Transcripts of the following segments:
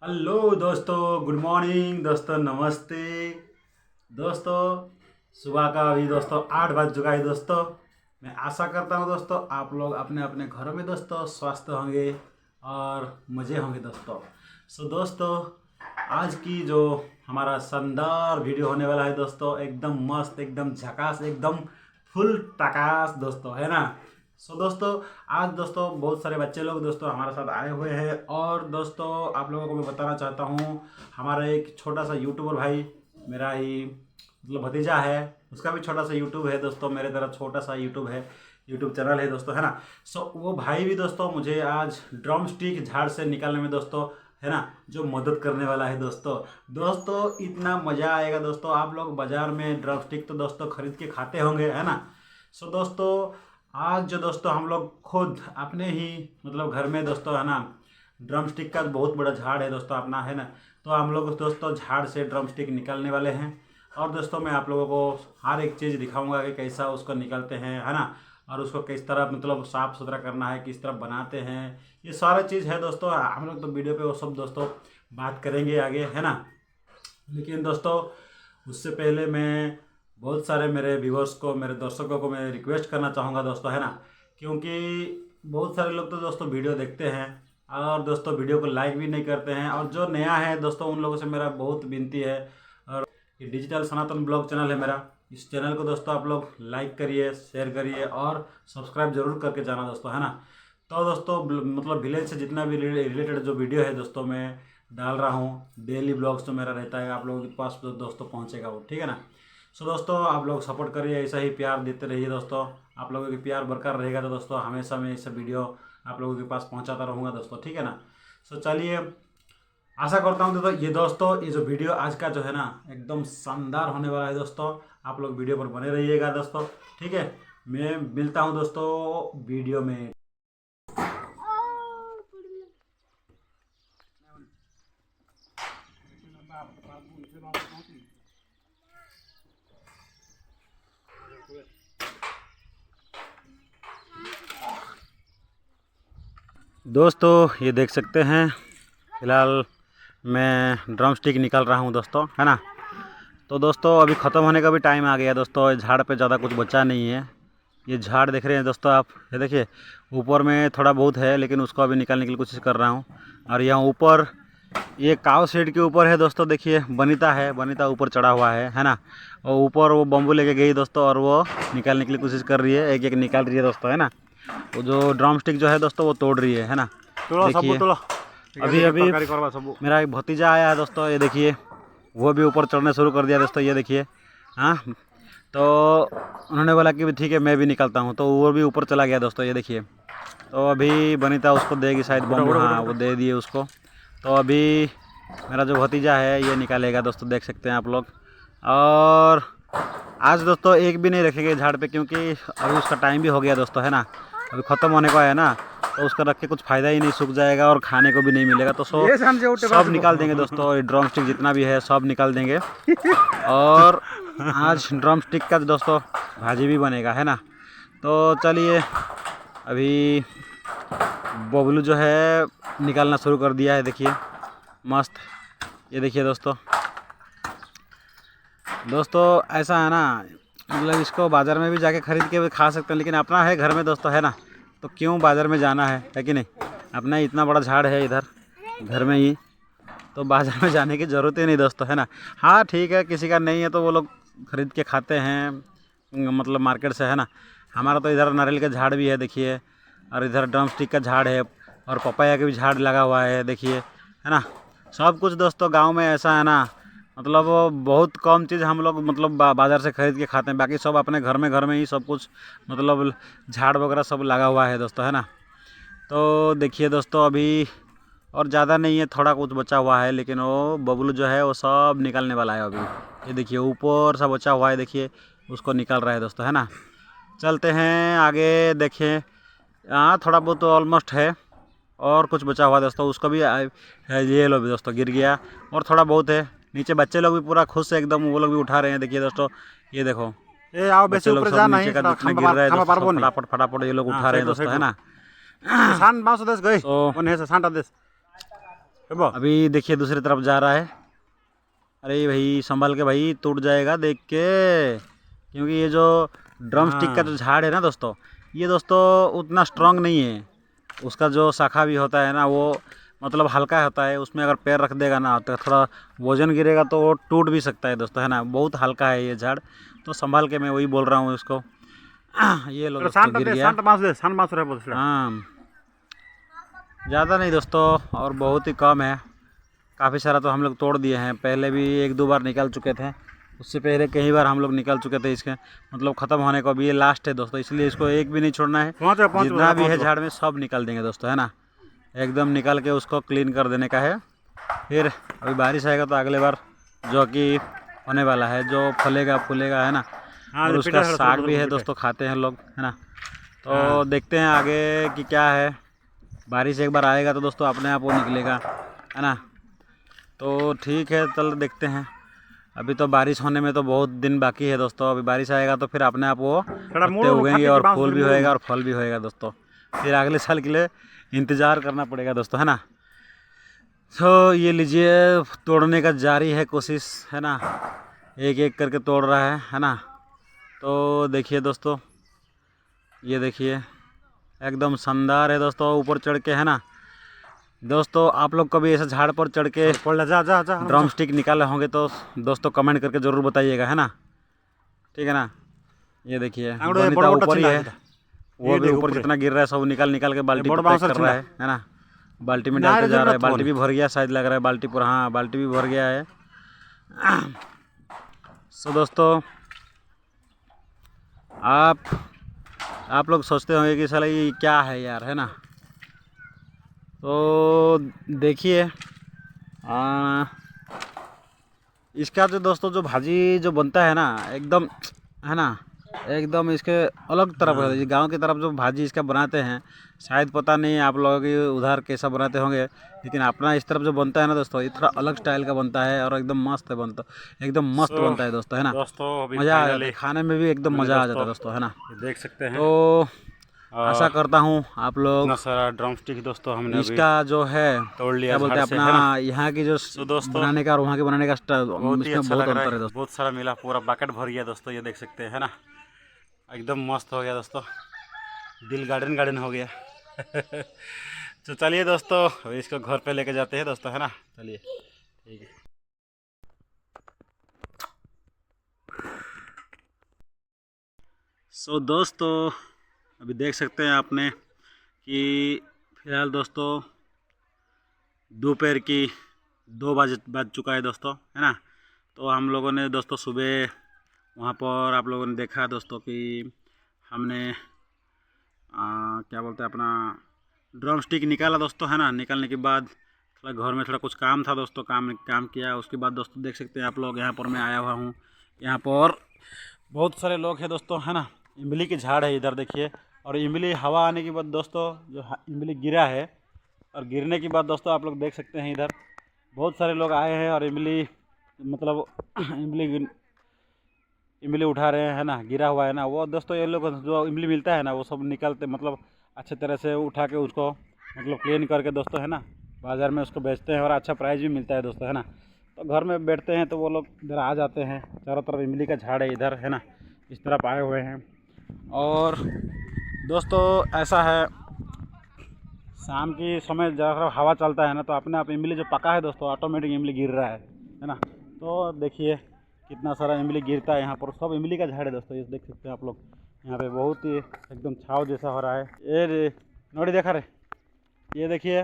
Hello दोस्तों, good morning दोस्तों, नमस्ते दोस्तों। सुबह का अभी दोस्तों 8 बज चुका है दोस्तों। मैं आशा करता हूँ दोस्तों आप लोग अपने अपने घरों में दोस्तों स्वस्थ होंगे और मज़े होंगे दोस्तों। सो दोस्तों, आज की जो हमारा शानदार वीडियो होने वाला है दोस्तों, एकदम मस्त, एकदम झकास, एकदम फुल टकास दोस्तों, है ना। सो दोस्तों, आज दोस्तों बहुत सारे बच्चे लोग दोस्तों हमारे साथ आए हुए हैं और दोस्तों आप लोगों को मैं बताना चाहता हूँ, हमारा एक छोटा सा यूट्यूबर भाई, मेरा ही मतलब भतीजा है, उसका भी छोटा सा यूट्यूब है दोस्तों, मेरे तरह छोटा सा यूट्यूब है, यूट्यूब चैनल है दोस्तों, है ना। सो वो भाई भी दोस्तों मुझे आज ड्रम स्टिक झाड़ से निकालने में दोस्तों, है ना, जो मदद करने वाला है दोस्तों। दोस्तों इतना मज़ा आएगा दोस्तों, आप लोग बाज़ार में ड्रम स्टिक तो दोस्तों खरीद के खाते होंगे, है ना। सो दोस्तों, आज जो दोस्तों हम लोग खुद अपने ही मतलब घर में दोस्तों, है ना, ड्रम स्टिक का बहुत बड़ा झाड़ है दोस्तों अपना, है ना। तो हम लोग दोस्तों झाड़ से ड्रम स्टिक निकालने वाले हैं और दोस्तों मैं आप लोगों को हर एक चीज़ दिखाऊंगा कि कैसा उसको निकालते हैं, है ना, और उसको किस तरह मतलब साफ़ सुथरा करना है, किस तरह बनाते हैं, ये सारा चीज़ है दोस्तों। हम लोग तो वीडियो पे वो सब दोस्तों बात करेंगे आगे, है ना। लेकिन दोस्तों उससे पहले मैं बहुत सारे मेरे व्यूवर्स को, मेरे दर्शकों को मैं रिक्वेस्ट करना चाहूँगा दोस्तों, है ना, क्योंकि बहुत सारे लोग तो दोस्तों वीडियो देखते हैं और दोस्तों वीडियो को लाइक भी नहीं करते हैं, और जो नया है दोस्तों उन लोगों से मेरा बहुत विनती है, और ये डिजिटल सनातन ब्लॉग चैनल है मेरा, इस चैनल को दोस्तों आप लोग लाइक करिए, शेयर करिए और सब्सक्राइब जरूर करके जाना दोस्तों, है ना। तो दोस्तों मतलब विलेज से जितना भी रिलेटेड जो वीडियो है दोस्तों मैं डाल रहा हूँ, डेली ब्लॉग्स तो मेरा रहता है, आप लोगों के पास तो दोस्तों पहुँचेगा वो, ठीक है ना। सो दोस्तों आप लोग सपोर्ट करिए, ऐसा ही प्यार देते रहिए दोस्तों, आप लोगों के प्यार बरकरार रहेगा तो दोस्तों हमेशा मैं ऐसा वीडियो आप लोगों के पास पहुंचाता रहूँगा दोस्तों, ठीक है ना। सो चलिए, आशा करता हूँ दोस्तों ये जो वीडियो आज का जो है ना एकदम शानदार होने वाला है दोस्तों, आप लोग वीडियो पर बने रहिएगा दोस्तों, ठीक है। मैं मिलता हूँ दोस्तों वीडियो में। दोस्तों ये देख सकते हैं, फिलहाल मैं ड्रम स्टिक निकाल रहा हूँ दोस्तों, है ना। तो दोस्तों अभी ख़त्म होने का भी टाइम आ गया दोस्तों, झाड़ पे ज़्यादा कुछ बचा नहीं है। ये झाड़ देख रहे हैं दोस्तों आप, ये देखिए ऊपर में थोड़ा बहुत है, लेकिन उसको अभी निकालने की कोशिश कर रहा हूँ। और यहाँ ऊपर ये काव शेड के ऊपर है दोस्तों, देखिए बनीता है, बनीता ऊपर चढ़ा हुआ है ना। और ऊपर वो बम्बू लेके गई दोस्तों और वो निकालने की कोशिश कर रही है, एक एक निकाल रही है दोस्तों, है ना। वो जो ड्रम स्टिक जो है दोस्तों वो तोड़ रही है ना। देखिए अभी अभी मेरा एक भतीजा आया है दोस्तों, ये देखिए वो भी ऊपर चढ़ने शुरू कर दिया दोस्तों, ये देखिए। हाँ, तो उन्होंने बोला कि ठीक है मैं भी निकलता हूँ, तो वो भी ऊपर चला गया दोस्तों, ये देखिए। तो अभी बनीता उसको देगी शायद बम, हाँ वो दे दिए उसको। तो अभी मेरा जो भतीजा है ये निकालेगा दोस्तों, देख सकते हैं आप लोग। और आज दोस्तों एक भी नहीं रखेंगे झाड़ पे, क्योंकि अभी उसका टाइम भी हो गया दोस्तों, है ना, अभी ख़त्म होने को है ना। तो उसका रख के कुछ फ़ायदा ही नहीं, सूख जाएगा और खाने को भी नहीं मिलेगा। तो सब निकाल देंगे दोस्तों, ड्रम स्टिक जितना भी है सब निकाल देंगे। और आज ड्रम स्टिक का दोस्तों भाजी भी बनेगा, है ना। तो चलिए, अभी बबलू जो है निकालना शुरू कर दिया है, देखिए मस्त। ये देखिए दोस्तों, ऐसा है ना, मतलब इसको बाज़ार में भी जाके ख़रीद के भी खा सकते हैं, लेकिन अपना है घर में दोस्तों, है ना। तो क्यों बाज़ार में जाना है कि नहीं, अपना ही इतना बड़ा झाड़ है इधर घर में ही, तो बाज़ार में जाने की ज़रूरत ही नहीं दोस्तों, है ना। हाँ ठीक है, किसी का नहीं है तो वो लोग ख़रीद के खाते हैं मतलब मार्केट से, है ना। हमारा तो इधर नारियल का झाड़ भी है देखिए, और इधर ड्रम स्टिक का झाड़ है, और पपाया का भी झाड़ लगा हुआ है देखिए, है ना। सब कुछ दोस्तों गांव में ऐसा है ना, मतलब बहुत कम चीज़ हम लोग मतलब बाज़ार से ख़रीद के खाते हैं, बाकी सब अपने घर में ही सब कुछ मतलब झाड़ वगैरह सब लगा हुआ है दोस्तों, है ना। तो देखिए दोस्तों अभी और ज़्यादा नहीं है, थोड़ा कुछ बचा हुआ है, लेकिन वो बबलू जो है वो सब निकालने वाला है अभी। ये देखिए ऊपर सा बचा हुआ है, देखिए उसको निकाल रहा है दोस्तों, है ना। चलते हैं आगे, देखें। हाँ थोड़ा बहुत तो ऑलमोस्ट है, और कुछ बचा हुआ है दोस्तों, उसको भी ये लो भी दोस्तों गिर गया, और थोड़ा बहुत है। नीचे बच्चे लोग भी पूरा खुश है एकदम, वो लोग भी उठा रहे हैं, देखिए दोस्तों, ये देखो ए आओ बच्चे लोग सब नीचे का जितना गिर रहा है दोस्तों, फटाफट फटाफट ये लोग उठा रहे हैं दोस्तों, है ना। सान बाँस देश गई तो कोन है सान देश अभी देखिए दूसरी तरफ जा रहा है। अरे भाई संभाल के भाई, टूट जाएगा देख के, क्योंकि ये जो ड्रम स्टिक का जो झाड़ है ना दोस्तों, ये दोस्तों उतना स्ट्रांग नहीं है। उसका जो शाखा भी होता है ना वो मतलब हल्का होता है, उसमें अगर पैर रख देगा ना तो थोड़ा वजन गिरेगा तो वो टूट भी सकता है दोस्तों, है ना। बहुत हल्का है ये झाड़, तो संभाल के, मैं वही बोल रहा हूँ इसको। ये लो दोस्तों, गिर गया। हाँ, ज़्यादा नहीं दोस्तों, और बहुत ही कम है। काफ़ी सारा तो हम लोग तोड़ दिए हैं, पहले भी 1-2 बार निकल चुके थे, उससे पहले कई बार हम लोग निकल चुके थे। इसके मतलब ख़त्म होने को अभी ये लास्ट है दोस्तों, इसलिए इसको एक भी नहीं छोड़ना है। जितना भी है झाड़ में सब निकाल देंगे दोस्तों, है ना। एकदम निकाल के उसको क्लीन कर देने का है। फिर अभी बारिश आएगा तो अगले बार जो कि होने वाला है, जो फलेगा फूलेगा, है ना। और उसका साग भी है दोस्तों, खाते हैं लोग, है ना। तो देखते हैं आगे कि क्या है। बारिश एक बार आएगा तो दोस्तों अपने आप वो निकलेगा, है ना। तो ठीक है, चल देखते हैं। अभी तो बारिश होने में तो बहुत दिन बाकी है दोस्तों, अभी बारिश आएगा तो फिर अपने आप वो पत्ते उगेंगे और फूल भी होएगा और फल भी होएगा दोस्तों। फिर अगले साल के लिए इंतज़ार करना पड़ेगा दोस्तों, है ना। तो ये लीजिए, तोड़ने का जारी है कोशिश, है ना। एक एक करके तोड़ रहा है ना। तो देखिए दोस्तों, ये देखिए एकदम शानदार है दोस्तों, ऊपर चढ़ के, है ना। दोस्तों आप लोग कभी ऐसे झाड़ पर चढ़ के ड्रम स्टिक निकाले होंगे तो दोस्तों कमेंट करके ज़रूर बताइएगा, है ना। ठीक है ना। ये देखिए बनीता ऊपर ही है, वो भी ऊपर जितना गिर रहा है सब निकाल निकाल के बाल्टी में पैक कर रहा है ना। बाल्टी में डालते जा रहा है। बाल्टी भी भर गया शायद, लग रहा है बाल्टी पूरा, हाँ बाल्टी भी भर गया है। सो दोस्तों आप लोग सोचते होंगे कि साला ये क्या है यार, है ना। तो देखिए इसका जो दोस्तों जो भाजी जो बनता है ना एकदम, है ना, एकदम इसके अलग तरफ है। गांव की तरफ जो भाजी इसका बनाते हैं, शायद पता नहीं आप लोगों की उधर कैसा बनाते होंगे, लेकिन अपना इस तरफ जो बनता है ना दोस्तों, ये थोड़ा अलग स्टाइल का बनता है और एकदम मस्त है बनता, एकदम मस्त बनता है दोस्तों, है ना। मज़ा आ जाता है खाने में भी, एकदम मज़ा आ जाता है दोस्तों, है ना। देख सकते हैं। तो आशा करता हूँ आप लोग, इतना सारा ड्रम स्टिक दोस्तों हमने इसका जो है तोड़ लिया, क्या बोलते हैं अपना यहाँ की जो बनाने का और वहाँ के बनाने का बहुत अंतर है दोस्तों। बहुत सारा मिला, पूरा बकेट भर गया दोस्तों, ये देख सकते हैं, है ना। एकदम मस्त हो गया दोस्तों, दिल गार्डन गार्डन हो गया। तो चलिए दोस्तों इसको घर पे लेके जाते हैं दोस्तों, है ना। चलिए ठीक है। सो दोस्तों अभी देख सकते हैं आपने कि फिलहाल दोस्तों दोपहर की 2 बज चुका है दोस्तों, है ना। तो हम लोगों ने दोस्तों सुबह वहाँ पर आप लोगों ने देखा दोस्तों कि हमने क्या बोलते हैं अपना ड्रम स्टिक निकाला दोस्तों, है ना। निकालने के बाद थोड़ा घर में थोड़ा कुछ काम था दोस्तों, काम किया। उसके बाद दोस्तों देख सकते हैं आप लोग, यहाँ पर मैं आया हुआ हूँ, यहाँ पर बहुत सारे लोग हैं दोस्तों, है ना। इमली के झाड़ है इधर देखिए, और इमली हवा आने के बाद दोस्तों जो इमली गिरा है, और गिरने के बाद दोस्तों आप लोग देख सकते हैं इधर बहुत सारे लोग आए हैं और इमली मतलब इमली उठा रहे हैं, है ना। गिरा हुआ है ना वो दोस्तों, ये लोग जो इमली मिलता है ना वो सब निकलते मतलब अच्छे तरह से उठा के उसको मतलब क्लीन करके दोस्तों, है ना, बाज़ार में उसको बेचते हैं और अच्छा प्राइस भी मिलता है दोस्तों, है ना। तो घर में बैठते हैं तो वो लोग इधर आ जाते हैं, चारों तरफ इमली का झाड़ है इधर, है ना, इस तरफ आए हुए हैं। और दोस्तों ऐसा है, शाम की समय ज़्यादा हवा चलता है ना तो अपने आप इमली जो पका है दोस्तों ऑटोमेटिक इमली गिर रहा है ना। तो देखिए कितना सारा इमली गिरता है यहाँ पर, सब इमली का झाड़ है दोस्तों, ये देख सकते हैं आप लोग। यहाँ पे बहुत ही एकदम छाव जैसा हो रहा है। ये नोड़ी देखा रहे, ये देखिए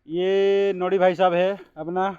ये नोड़ी भाई साहब है अपना,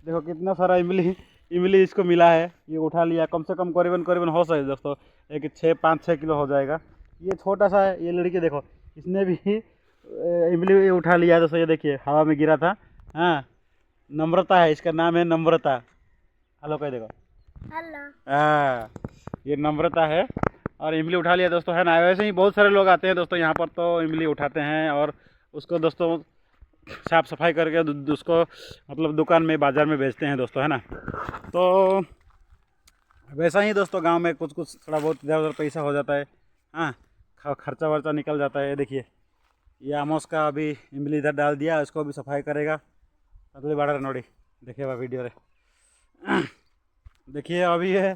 देखो कितना सारा इमली इसको मिला है, ये उठा लिया। कम से कम करीबन हो सके दोस्तों एक 5-6 किलो हो जाएगा। ये छोटा सा है, ये लड़की देखो इसने भी इमली उठा लिया है दोस्तों, ये देखिए हवा में गिरा था। हाँ नम्रता है इसका नाम, है नम्रता। हेलो कह देखो, हेलो। हाँ ये नम्रता है और इमली उठा लिया दोस्तों, है ना। वैसे ही बहुत सारे लोग आते हैं दोस्तों यहाँ पर, तो इमली उठाते हैं और उसको दोस्तों साफ़ सफाई करके उसको मतलब दुकान में बाज़ार में बेचते हैं दोस्तों, है ना। तो वैसा ही दोस्तों गांव में कुछ थोड़ा बहुत इधर उधर पैसा हो जाता है, हाँ खर्चा वर्चा निकल जाता है। ये देखिए ये आमोस का अभी इमली इधर डाल दिया, इसको भी सफाई करेगा ततुली बाड़ा नोड़ी देखिए वीडियो रे। देखिए अभी है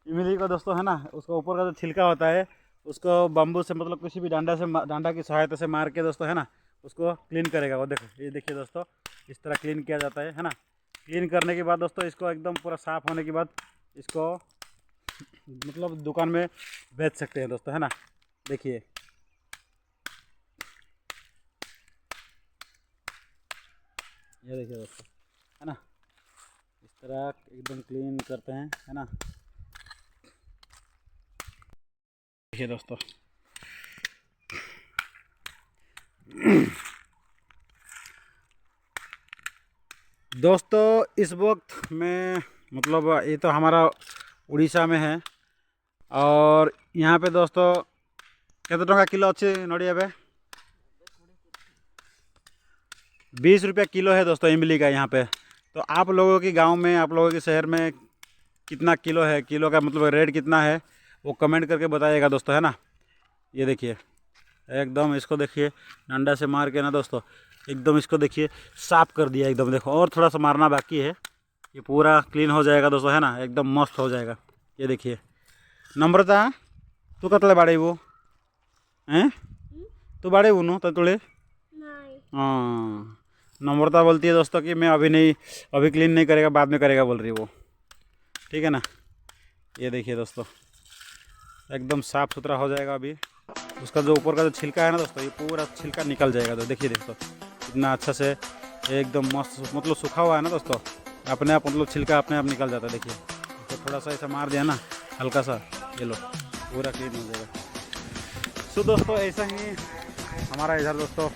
इमली का दोस्तों है ना, उसका ऊपर का जो छिलका होता है उसको बम्बू से मतलब किसी भी डांडा की सहायता से मार के दोस्तों है ना उसको क्लीन करेगा। वो देखो ये देखिए दोस्तों, इस तरह क्लीन किया जाता है ना। क्लीन करने के बाद दोस्तों इसको एकदम पूरा साफ़ होने के बाद इसको मतलब दुकान में बेच सकते हैं दोस्तों है ना। देखिए ये देखिए दोस्तों है ना, इस तरह एकदम क्लीन करते हैं है ना। देखिए दोस्तों इस वक्त में मतलब ये तो हमारा उड़ीसा में है और यहाँ पे दोस्तों केते टंका किलो अच्छे नड़िया पे 20 रुपया किलो है दोस्तों इमली का यहाँ पे। तो आप लोगों के गांव में, आप लोगों के शहर में कितना किलो है, किलो का मतलब रेट कितना है वो कमेंट करके बताइएगा दोस्तों है ना। ये देखिए एकदम इसको देखिए डंडा से मार के ना दोस्तों एकदम इसको देखिए साफ कर दिया एकदम। देखो और थोड़ा सा मारना बाकी है, ये पूरा क्लीन हो जाएगा दोस्तों है ना, एकदम मस्त हो जाएगा। ये देखिए नम्रता तू कतले बाड़े वो हैं, तू बाड़े वो नो तुले। हाँ नम्रता बोलती है दोस्तों कि मैं अभी नहीं, अभी क्लीन नहीं करेगा, बाद में करेगा बोल रही है वो, ठीक है ना। ये देखिए दोस्तों एकदम साफ़ सुथरा हो जाएगा। अभी उसका जो ऊपर का जो छिलका है ना दोस्तों ये पूरा छिलका निकल जाएगा। तो देखिए दोस्तों इतना अच्छा से एकदम मस्त मतलब सूखा हुआ है ना दोस्तों, अपने आप मतलब छिलका अपने आप निकल जाता है। देखिए तो थोड़ा सा ऐसा मार दिया ना हल्का सा, ये लो पूरा क्लीन हो जाएगा। तो दोस्तों ऐसा ही हमारा इधर दोस्तों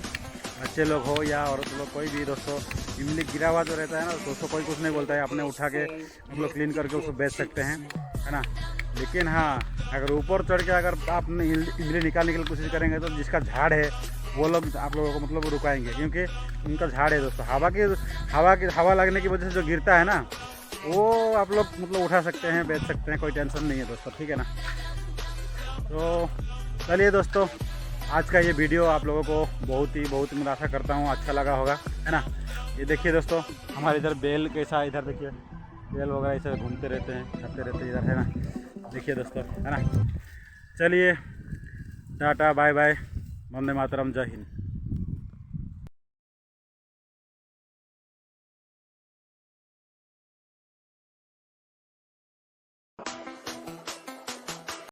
बच्चे लोग हो या औरत लोग कोई भी दोस्तों इमली गिरा हुआ जो रहता है ना दोस्तों कोई कुछ नहीं बोलता है, अपने उठा के मतलब क्लीन करके उसको बेच सकते हैं है ना। लेकिन हाँ अगर ऊपर चढ़ के अगर आप इमली निकालने की कोशिश करेंगे तो जिसका झाड़ है वो लोग आप लोगों को मतलब रुकाएंगे, क्योंकि उनका झाड़ है दोस्तों। हवा लगने की वजह से जो गिरता है ना वो आप लोग मतलब उठा सकते हैं, बेच सकते हैं, कोई टेंशन नहीं है दोस्तों, ठीक है ना। तो चलिए दोस्तों आज का ये वीडियो आप लोगों को बहुत मैं आशा करता हूँ अच्छा लगा होगा है ना। ये देखिए दोस्तों हमारे इधर बेल कैसा, इधर देखिए बेल वगैरह ऐसे घूमते रहते हैं, खाते रहते हैं इधर है ना। देखिए दोस्तों है ना। चलिए tata bye bye, Vande Mataram, जय हिंद।